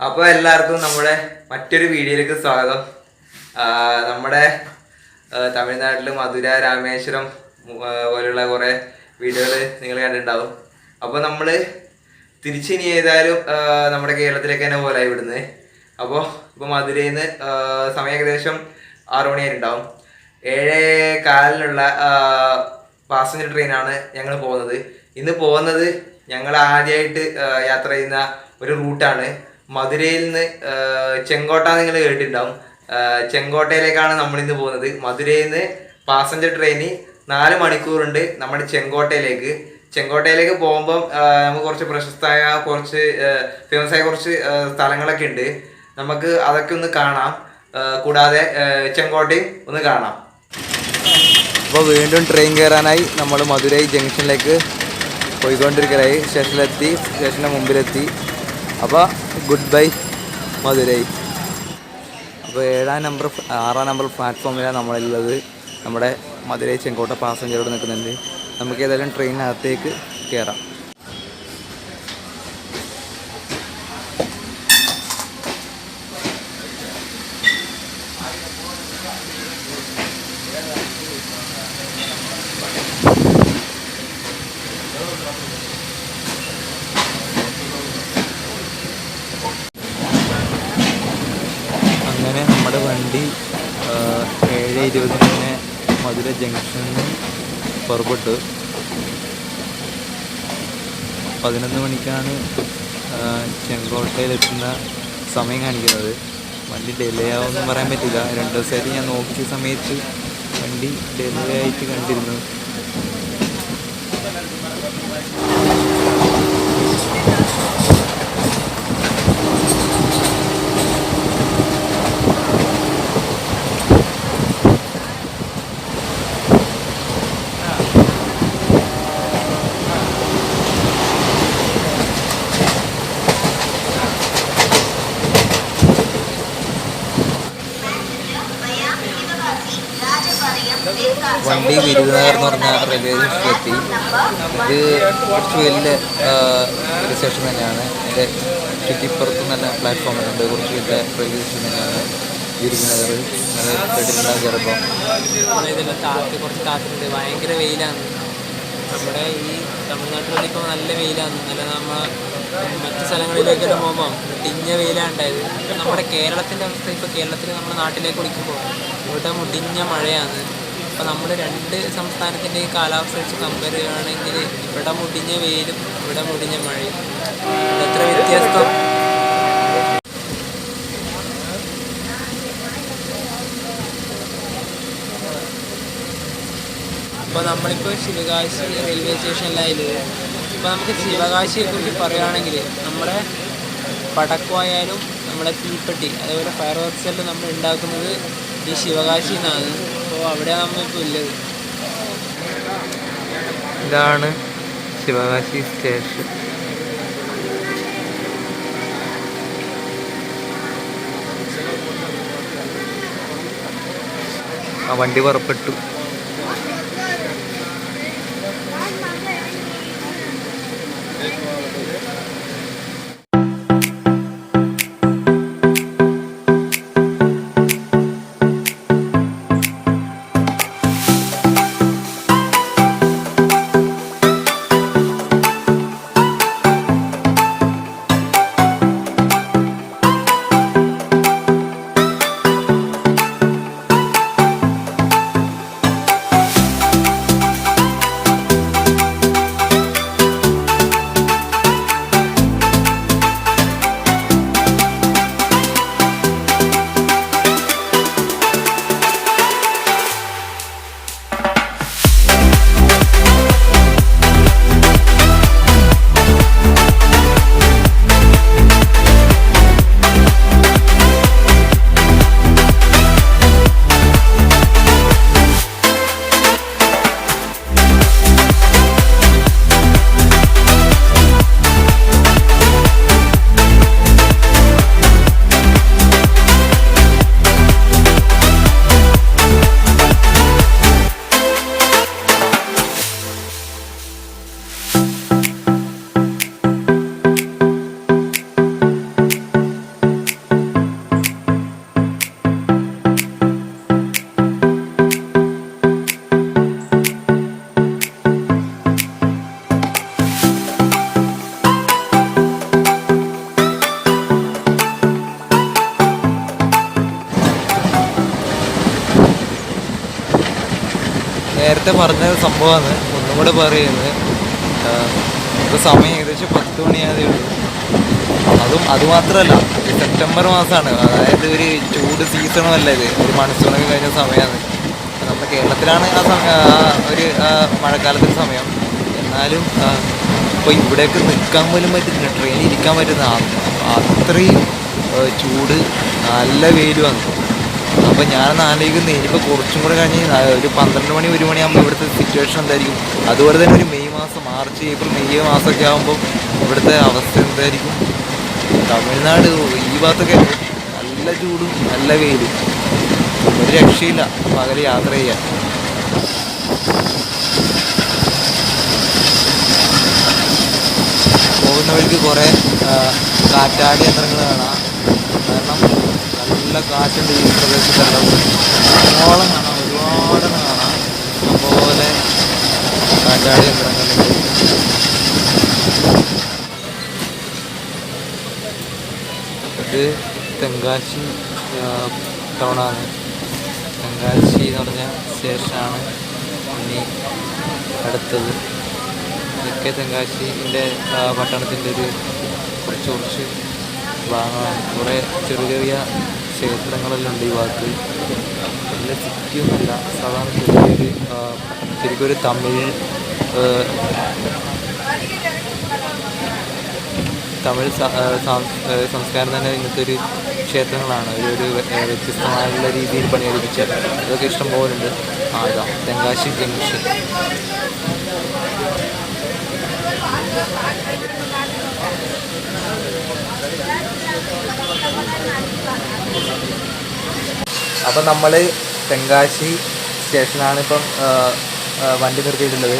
അപ്പോൾ എല്ലാവർക്കും നമ്മുടെ മറ്റൊരു വീഡിയോയിലേക്ക് സ്വാഗതം. നമ്മുടെ തമിഴ്നാട്ടിൽ മധുര, രാമേശ്വരം പോലുള്ള കുറേ വീഡിയോകൾ നിങ്ങൾ കണ്ടിട്ടുണ്ടാവും. അപ്പോൾ നമ്മൾ തിരിച്ചിനി ഏതായാലും നമ്മുടെ കേരളത്തിലേക്ക് തന്നെ പോലെ ഇവിടുന്ന്. അപ്പോൾ മധുരയിൽ നിന്ന് സമയം ഏകദേശം 6 മണിയായിട്ടുണ്ടാവും. 7:15 പാസഞ്ചർ ട്രെയിനാണ് ഞങ്ങൾ പോകുന്നത്. ഇന്ന് പോകുന്നത് ഞങ്ങൾ ആദ്യമായിട്ട് യാത്ര ചെയ്യുന്ന ഒരു റൂട്ടാണ്. മധുരയിൽ നിന്ന് ചെങ്കോട്ട നിങ്ങൾ കേട്ടിട്ടുണ്ടാവും. ചെങ്കോട്ടയിലേക്കാണ് നമ്മളിന്ന് പോകുന്നത്. മധുരയിൽ നിന്ന് പാസഞ്ചർ ട്രെയിന് 4 മണിക്കൂറുണ്ട് നമ്മുടെ ചെങ്കോട്ടയിലേക്ക് പോകുമ്പം നമുക്ക് കുറച്ച് പ്രശസ്തമായ കുറച്ച് ഫേമസായ കുറച്ച് സ്ഥലങ്ങളൊക്കെ ഉണ്ട്. നമുക്ക് അതൊക്കെ ഒന്ന് കാണാം. കൂടാതെ ചെങ്കോട്ടയും ഒന്ന് കാണാം. അപ്പോൾ വീണ്ടും ട്രെയിൻ കയറാനായി നമ്മൾ മധുരൈ ജംഗ്ഷനിലേക്ക് പോയിക്കൊണ്ടിരിക്കലായി. സ്റ്റേഷൻ്റെ മുമ്പിലെത്തി. അപ്പോൾ ഗുഡ് ബൈ മധുരൈ. അപ്പോൾ 6 നമ്പർ പ്ലാറ്റ്ഫോമിലാണ് നമ്മളുള്ളത്. നമ്മുടെ മധുരൈ ചെങ്കോട്ട പാസഞ്ചറോട് നിൽക്കുന്നുണ്ട്. നമുക്ക് ഏതായാലും ട്രെയിനകത്തേക്ക് കയറാം. അങ്ങനെ നമ്മുടെ വണ്ടി 7:20 മധുര ജംഗ്ഷനിൽ നിന്ന് പുറപ്പെട്ടു. 11 മണിക്കാണ് ചെങ്കോട്ടയിലെത്തുന്ന സമയം കാണിക്കുന്നത്. വണ്ടി ഡിലേ ആവുമെന്ന് പറയാൻ പറ്റില്ല. 2 ദിവസമായിട്ട് ഞാൻ നോക്കിയ സമയത്ത് വണ്ടി ഡിലേ ആയിട്ട് കണ്ടിരുന്നു. വണ്ടി വിരുദനഗർ എന്ന് പറഞ്ഞ റെയിൽവേ സ്റ്റേഷനിലെത്തി. ഇത് കുറച്ച് വലിയ ഒരു സ്റ്റേഷൻ തന്നെയാണ്. അതിൻ്റെ ചുറ്റിപ്പുറത്തും നല്ല പ്ലാറ്റ്ഫോമുണ്ട്. കുറച്ച് വലിയ റെയിൽവേ സ്റ്റേഷൻ തന്നെയാണ് വിരുദനഗർ. കേട്ടിട്ടുണ്ടാകും ചിലപ്പോൾ. കുറച്ച് കാറ്റുണ്ട്. ഭയങ്കര വെയിലാണ്. നമ്മുടെ ഈ തമിഴ്നാട്ടിലൊക്കെ ഇപ്പോൾ നല്ല വെയിലാണ്. നല്ല നമ്മൾ മറ്റ് സ്ഥലങ്ങളിലേക്കെല്ലാം പോകുമ്പോൾ മുടിഞ്ഞ വെയിലാണ് ഉണ്ടായത്. ഇപ്പം നമ്മുടെ കേരളത്തിൻ്റെ അവസ്ഥ, ഇപ്പോൾ കേരളത്തിൽ നമ്മുടെ നാട്ടിലേക്ക് വിളിക്കുമ്പോൾ ഇവിടെ മുടിഞ്ഞ മഴയാണ്. അപ്പോൾ നമ്മൾ 2 സംസ്ഥാനത്തിൻ്റെയും കാലാവസ്ഥ വെച്ച് കമ്പയർ ചെയ്യുകയാണെങ്കിൽ ഇവിടെ മുടിഞ്ഞ വെയിലും ഇവിടെ മുടിഞ്ഞ മഴയും എത്ര വ്യത്യാസം. അപ്പോൾ നമ്മളിപ്പോൾ ശിവകാശി റെയിൽവേ സ്റ്റേഷനിലായത്. ഇപ്പോൾ നമുക്ക് ശിവകാശിയെക്കുറിച്ച് പറയുകയാണെങ്കിൽ നമ്മുടെ പടക്കമായാലും നമ്മുടെ തീപ്പെട്ടി അതേപോലെ ഫയർ വർക്ക്സ് എല്ലാം നമ്മൾ ഉണ്ടാക്കുന്നത് ഈ ശിവകാശിയിൽ നിന്നാണ്. അപ്പോൾ അവിടെയാണ് നമ്മളിപ്പോൾ ഉള്ളത്. ഇതാണ് ശിവകാശി സ്റ്റേഷൻ. വണ്ടി പുറപ്പെട്ടു. നേരത്തെ പറഞ്ഞ സംഭവമാണ് ഒന്നും കൂടെ പറയുന്നത്. ഇപ്പോൾ സമയം ഏകദേശം 10 മണിയായതേ ഉള്ളൂ. അതുമാത്രമല്ല, സെപ്റ്റംബർ മാസമാണ്, അതായത് ഒരു ചൂട് സീസണും അല്ല, ഇത് ഒരു മൺസൂണൊക്കെ കഴിഞ്ഞ സമയമാണ്. നമ്മുടെ കേരളത്തിലാണ് ആ സമയം, ഒരു മഴക്കാലത്തിൻ്റെ സമയം. എന്നാലും ഇപ്പോൾ ഇവിടെയൊക്കെ നിൽക്കാൻ പോലും പറ്റുന്നില്ല, ട്രെയിനിൽ ഇരിക്കാൻ പറ്റുന്ന അത്രയും ചൂട്, നല്ല വെയിലുമാണ്. അപ്പോൾ ഞാനൊന്ന് ആലോചിക്കുന്നത് ഇനിയിപ്പോൾ കുറച്ചും കൂടെ കഴിഞ്ഞ് ഒരു 12 മണി 1 മണിയാകുമ്പോൾ ഇവിടുത്തെ സിറ്റുവേഷൻ എന്തായിരിക്കും. അതുപോലെ തന്നെ ഒരു മെയ് മാസം, മാർച്ച് ഏപ്രിൽ മെയ് മാസമൊക്കെ ആകുമ്പോൾ ഇവിടുത്തെ അവസ്ഥ എന്തായിരിക്കും. തമിഴ്നാട് ഈ ഭാഗത്തൊക്കെ നല്ല ചൂടും നല്ല വെയിലും, ഒരു രക്ഷയില്ല പകൽ യാത്ര ചെയ്യാൻ. പോകുന്ന വഴിക്ക് കുറേ കാറ്റാടി യന്ത്രങ്ങൾ കാണാം. കാരണം നല്ല കാറ്റുണ്ട് ഈ പ്രദേശത്തെല്ലാം. ഓളം കാണാം, ഒരുപാടെണ്ണം കാണാം. അതുപോലെ കാറ്റാടി യന്ത്രങ്ങളുണ്ട്. ഇത് തെങ്കാശി ടൗണാണ്. തെങ്കാശി എന്ന് പറഞ്ഞ സ്റ്റേഷനാണ് ഇനി അടുത്തത്. ഇതൊക്കെ തെങ്കാശിൻ്റെ പട്ടണത്തിൻ്റെ ഒരു കുറച്ച് ഭാഗമാണ്. കുറേ ചെറിയ ചെറിയ ക്ഷേത്രങ്ങളെല്ലാം ഉണ്ട് ഈ ഭാഗത്ത്. നല്ല സിറ്റിയൊന്നുമല്ല, സാധാരണ ശരിക്കും ഒരു തമിഴ് സംസ്കാരം തന്നെ ഇങ്ങനത്തെ ഒരു ക്ഷേത്രങ്ങളാണ്. ഒരു വ്യത്യസ്തമായുള്ള രീതിയിൽ പണിയെടുപ്പിച്ചത്. ഇതൊക്കെ ഇഷ്ടം പോലുണ്ട്. ഇതാ തെങ്കാശി ജംഗ്ഷൻ. അപ്പം നമ്മൾ തെങ്കാശി സ്റ്റേഷനാണ് ഇപ്പം വണ്ടി നിർത്തിയിട്ടുള്ളത്.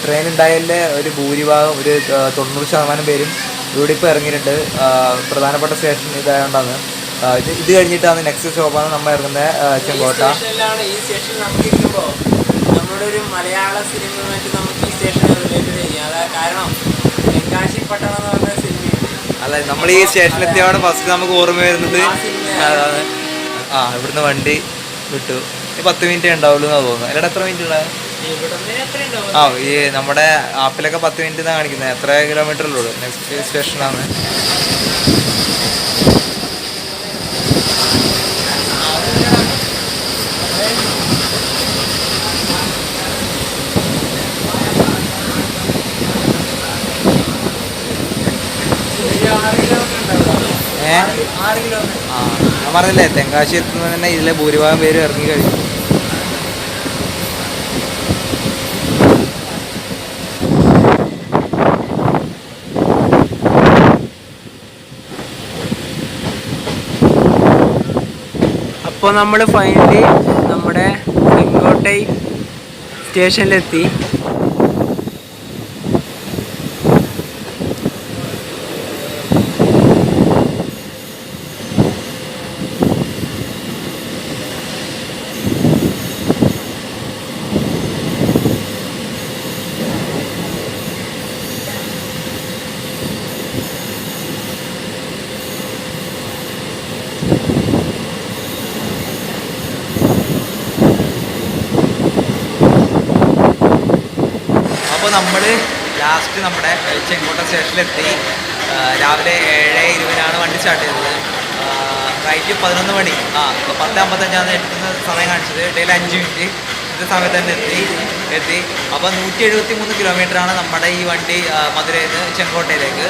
ട്രെയിൻ ഉണ്ടായതിലെ ഒരു ഭൂരിഭാഗം, ഒരു 90% പേരും ഇവിടെ ഇപ്പോൾ ഇറങ്ങിയിട്ടുണ്ട്. പ്രധാനപ്പെട്ട സ്റ്റേഷൻ ഇതായതുകൊണ്ടാണ്. ഇത് കഴിഞ്ഞിട്ടാണ് നെക്സ്റ്റ് സ്റ്റോപ്പാണ് നമ്മൾ ഇറങ്ങുന്നത്, ചെങ്കോട്ട. ഈ സ്റ്റേഷനിൽ നമുക്ക് ഇരിക്കുമ്പോൾ നമ്മുടെ ഒരു മലയാള സിനിമയുമായിട്ട് നമുക്ക് ഈ സ്റ്റേഷൻ റിലേറ്റ് ചെയ്യാം. അതായത് കാരണം തെങ്കാശി പട്ടണം എന്ന് പറഞ്ഞ സിനിമയുണ്ട്. അല്ല, നമ്മൾ ഈ സ്റ്റേഷനിലെത്തിയവിടെ ഫസ്റ്റ് നമുക്ക് ഓർമ്മ വരുന്നത് അതാണ്. ഇവിടുന്ന് വണ്ടി വിട്ടു 10 മിനിറ്റ് ഉണ്ടാവുള്ളൂ എന്നാണ് തോന്നുന്നത്. അല്ലാതെ എത്ര മിനിറ്റ് ഉള്ളത്? ഈ നമ്മുടെ ആപ്പിലൊക്കെ 10 മിനിറ്റ് എന്നാണ് കാണിക്കുന്നത്. എത്ര കിലോമീറ്ററിലുള്ളൂ? നെക്സ്റ്റ് സ്റ്റേഷനാണ്. ഞാൻ പറഞ്ഞില്ലേ, തെങ്കാശി എത്തുന്നത് തന്നെ ഇതിലെ ഭൂരിഭാഗം പേര് ഇറങ്ങി കഴിഞ്ഞു. അപ്പോൾ നമ്മൾ ഫൈനലി നമ്മുടെ സെങ്കോട്ടൈ സ്റ്റേഷനിലെത്തി. അപ്പോൾ നമ്മൾ ലാസ്റ്റ് നമ്മുടെ ചെങ്കോട്ട സ്റ്റേഷനിലെത്തി. രാവിലെ 7:20 വണ്ടി സ്റ്റാർട്ട് ചെയ്തത്. റൈറ്റ് 11 മണി 10:55 എത്തുന്ന സമയം കാണിച്ചത്. ഇടയിൽ 5 മിനിറ്റ് ഇത് സമയത്ത് തന്നെ എത്തി. അപ്പോൾ 173 കിലോമീറ്ററാണ് നമ്മുടെ ഈ വണ്ടി മധുരയിൽ നിന്ന് ചെങ്കോട്ടയിലേക്ക്.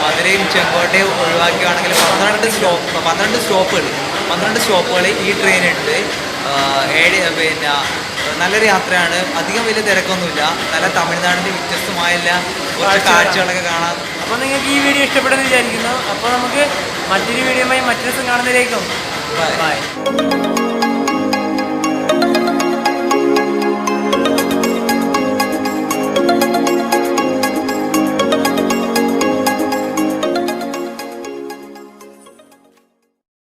മധുരയും ചെങ്കോട്ടയും ഒഴിവാക്കുകയാണെങ്കിൽ 12 സ്റ്റോപ്പുകൾ ഈ ട്രെയിനുണ്ട്. പിന്നെ നല്ലൊരു യാത്രയാണ്. അധികം വലിയ തിരക്കൊന്നുമില്ല. നല്ല തമിഴ്നാടിൻ്റെ വ്യത്യസ്തമായുള്ള കുറച്ച് കാഴ്ചകളൊക്കെ കാണാം. അപ്പോൾ നിങ്ങൾക്ക് ഈ വീഡിയോ ഇഷ്ടപ്പെടുമെന്ന് വിചാരിക്കുന്നു. അപ്പോൾ നമുക്ക് മറ്റൊരു വീഡിയോയുമായി മറ്റൊരു ദിവസം കാണുന്നതിലേക്കും ബൈ.